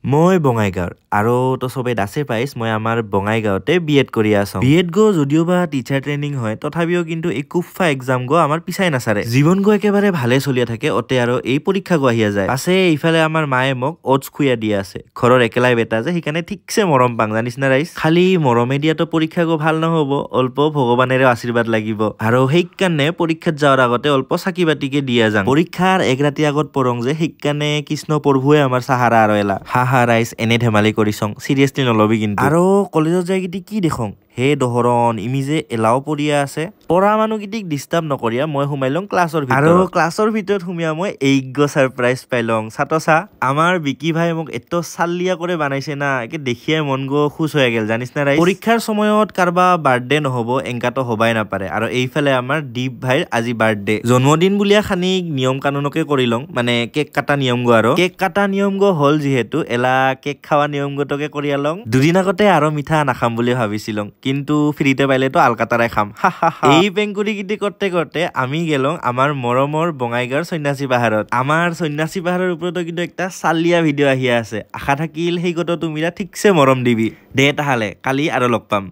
মই বঙাইগাঁৱৰ আৰু তো সবে দাসে পাইছ মই আমাৰ বঙাইগাঁৱতে বিএড কৰি আছো বিএড গো যদিও বা টিচাৰ ট্ৰেইনিং হয় তথাপিও কিন্তু এই কুফা এক্সাম গো আমাৰ পিছাই নাচাৰে জীৱন গো একেবাৰে ভালে চলিয়া থাকে অতে আৰু এই পৰীক্ষা গো আহিয়া যায় আছে ইফালে আমাৰ মায়ে মোক ওটছ খুইয়া দিয়া আছে ঘৰৰ একেলাই বেটা যে সেইকাৰণে ঠিকছে মৰম পাং জানিছ না ৰাইজ খালি মৰমে দিয়াতো পৰীক্ষা গো ভাল নহব অল্প ভগৱানেৰে আশীৰ্বাদ লাগিব আৰু সেইকাৰণে পৰীক্ষাত যাওয়াৰ আগতে অল্প চাকি বাতিকে দিয়া যাং পৰীক্ষাৰ এক ৰাতি আগত পৰং যে সেইকাৰণে কৃষ্ণ প্ৰভুৱে আমাৰ সাহাৰা আৰু এলা হা ৰাইজ এনে ধেমালি কৰিছং সিৰিয়াসলি নলবি কিন্তু আৰু কলেজত যাই কিটি কি দেখং হে দহৰণ ইমি যে এলাও পৰিয়া আছে পঢ়া মানুহগিটিক ডিস্টাৰ্ব নকৰিয়া মই সোমাইলং ক্লাছৰ ভিতৰত আৰু ক্লাছৰ ভিতৰত সোমিয়া মই এইগ সাৰপ্ৰাইজ পাইলং ছাতসা আমাৰ বিকি ভাই মোক এত চালিয়া করে বানাইছে না একে দেখিয়ে মন গো খুশ হয়ে গেল জানিস না রাইজ পৰীক্ষাৰ সময়ত কাৰবা বাৰ্থডে নহব এংকাটো হবাই নাপাৰে আৰু এইফালে আমাৰ দীপ ভাইৰ আজি বাৰ্থডে জন্মদিন বুলিয়া খানিক নিয়ম কানুনকে কৰিলং মানে কেক কাটা নিয়ম গো আৰু কেক কাটা নিয়ম গো হল যেহেতু এলা কেক খাওয়া নিয়ম গতকে কৰিয়ালং দুদিন আগতে আৰু মিঠা নাখাম বুলি ভাবিছিলং কিন্তু ফ্ৰীতে পাইলে তো আলকাতাৰাই খাম এই বেংকুৰি গিটি কৰতে কৰতে আমি গেলং আমাৰ মৰমৰ বঙাইগাঁৱৰ সন্যাসী পাহাৰত আমাৰ সন্যাসী পাহাৰৰ ওপৰতো কিন্তু একটা চালিয়া ভিডিঅ' আহি আছে আশা থাকিল সেই গত তুমিরা ঠিকছে মৰম দিবি দে তাহলে কালি আৰু লগ পাম